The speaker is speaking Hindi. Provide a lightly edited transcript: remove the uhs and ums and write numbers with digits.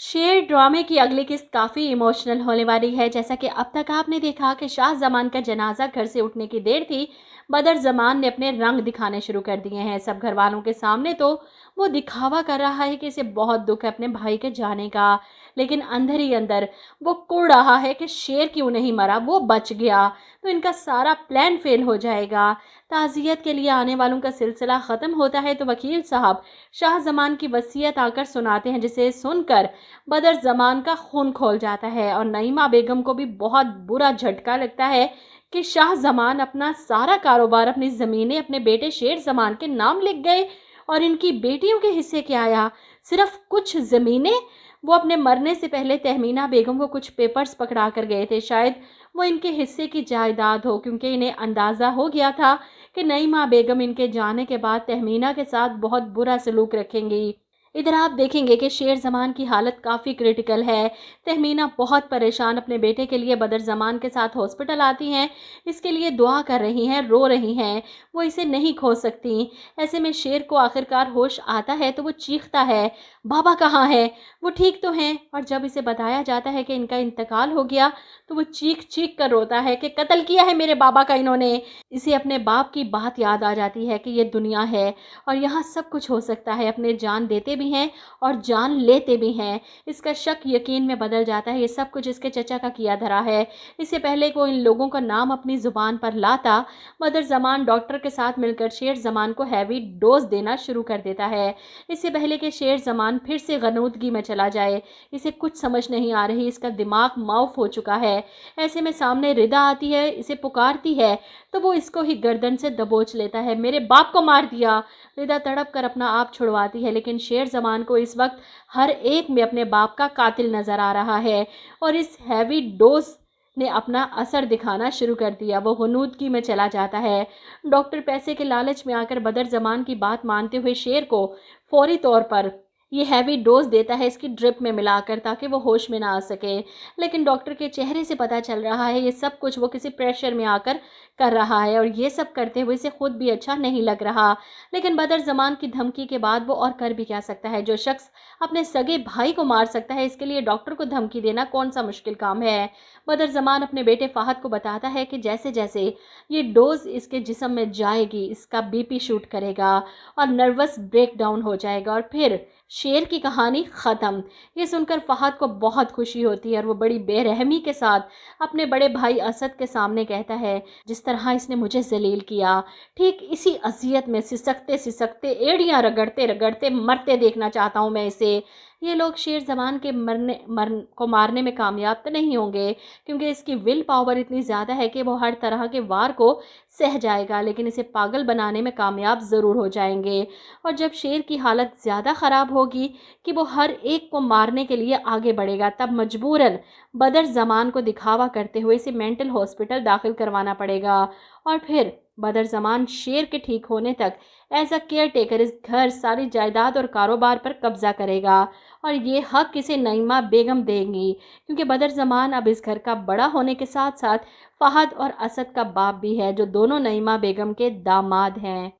शेर ड्रामे की अगली किस्त काफ़ी इमोशनल होने वाली है। जैसा कि अब तक आपने देखा कि शाह जमान का जनाजा घर से उठने की देर थी, बदर जमान ने अपने रंग दिखाने शुरू कर दिए हैं। सब घर वालों के सामने तो वो दिखावा कर रहा है कि इसे बहुत दुख है अपने भाई के जाने का, लेकिन अंदर ही अंदर वो कुड़ रहा है कि शेर क्यों नहीं मरा, वो बच गया तो इनका सारा प्लान फेल हो जाएगा। ताज़ियत के लिए आने वालों का सिलसिला ख़त्म होता है तो वकील साहब शाह जमान की वसीयत आकर सुनाते हैं, जिसे सुनकर बदर जमान का खून खोल जाता है और नईमा बेगम को भी बहुत बुरा झटका लगता है कि शाह जमान अपना सारा कारोबार, अपनी ज़मीनें अपने बेटे शेर जमान के नाम लिख गए और इनकी बेटियों के हिस्से क्या आया, सिर्फ कुछ ज़मीनें। वो अपने मरने से पहले तहमीना बेगम को कुछ पेपर्स पकड़ा कर गए थे, शायद वो इनके हिस्से की जायदाद हो, क्योंकि इन्हें अंदाज़ा हो गया था कि नईमा बेगम इनके जाने के बाद तहमीना के साथ बहुत बुरा सलूक रखेंगी। इधर आप देखेंगे कि शेर जमान की हालत काफ़ी क्रिटिकल है। तहमीना बहुत परेशान अपने बेटे के लिए बदर जमान के साथ हॉस्पिटल आती हैं, इसके लिए दुआ कर रही हैं, रो रही हैं, वो इसे नहीं खो सकती। ऐसे में शेर को आखिरकार होश आता है तो वो चीखता है, बाबा कहाँ है, वो ठीक तो हैं। और जब इसे बताया जाता है कि इनका इंतकाल हो गया तो वो चीख चीख कर रोता है कि कत्ल किया है मेरे बाबा का इन्होंने। इसे अपने बाप की बात याद आ जाती है कि ये दुनिया है और यहाँ सब कुछ हो सकता है, अपने जान देते भी हैं और जान लेते भी हैं। इसका शक यकीन में बदल जाता है, ये सब कुछ इसके चचा का किया धरा है। इससे पहले को इन लोगों का नाम अपनी ज़ुबान पर लाता, बदर ज़मान डॉक्टर के साथ मिलकर शेर ज़मान को हैवी डोज देना शुरू कर देता है। इससे पहले कि शेर ज़मान फिर से गनूदगी में चला जाए, इसे कुछ समझ नहीं आ रही, इसका दिमाग माउफ हो चुका है। ऐसे में सामने रिदा आती है, इसे पुकारती है तो वो इसको ही गर्दन से दबोच लेता है। मेरे बाप को मार दिया, रिदा तड़प कर अपना आप छुड़वाती है, लेकिन शेर जमान को इस वक्त हर एक में अपने बाप का कातिल नजर आ रहा है और इस हैवी डोज ने अपना असर दिखाना शुरू कर दिया। वो गनूदगी में चला जाता है। डॉक्टर पैसे के लालच में आकर बदर जमान की बात मानते हुए शेर को फौरी तौर पर ये हैवी डोज देता है इसकी ड्रिप में मिलाकर, ताकि वो होश में ना आ सके। लेकिन डॉक्टर के चेहरे से पता चल रहा है ये सब कुछ वो किसी प्रेशर में आकर कर रहा है और ये सब करते हुए इसे खुद भी अच्छा नहीं लग रहा। लेकिन बदर जमान की धमकी के बाद वो और कर भी क्या सकता है। जो शख्स अपने सगे भाई को मार सकता है, इसके लिए डॉक्टर को धमकी देना कौन सा मुश्किल काम है। बदर जमान अपने बेटे फाहद को बताता है कि जैसे जैसे ये डोज इसके जिस्म में जाएगी, इसका बीपी शूट करेगा और नर्वस ब्रेकडाउन हो जाएगा और फिर शेर की कहानी ख़त्म। ये सुनकर फहद को बहुत खुशी होती है और वो बड़ी बेरहमी के साथ अपने बड़े भाई असद के सामने कहता है, जिस तरह इसने मुझे जलील किया, ठीक इसी अजियत में सिसकते सिसकते एड़ियाँ रगड़ते रगड़ते मरते देखना चाहता हूँ मैं इसे। ये लोग शेर जमान के मारने में कामयाब तो नहीं होंगे, क्योंकि इसकी विल पावर इतनी ज़्यादा है कि वो हर तरह के वार को सह जाएगा, लेकिन इसे पागल बनाने में कामयाब ज़रूर हो जाएंगे। और जब शेर की हालत ज़्यादा ख़राब होगी कि वो हर एक को मारने के लिए आगे बढ़ेगा, तब मजबूरन बदर जमान को दिखावा करते हुए इसे मेंटल हॉस्पिटल दाखिल करवाना पड़ेगा। और फिर बदर जमान शेर के ठीक होने तक एज अ केयर टेकर इस घर, सारी जायदाद और कारोबार पर कब्जा करेगा और ये हक इसे नईमा बेगम देंगी, क्योंकि बदर जमान अब इस घर का बड़ा होने के साथ साथ फहद और असद का बाप भी है, जो दोनों नईमा बेगम के दामाद हैं।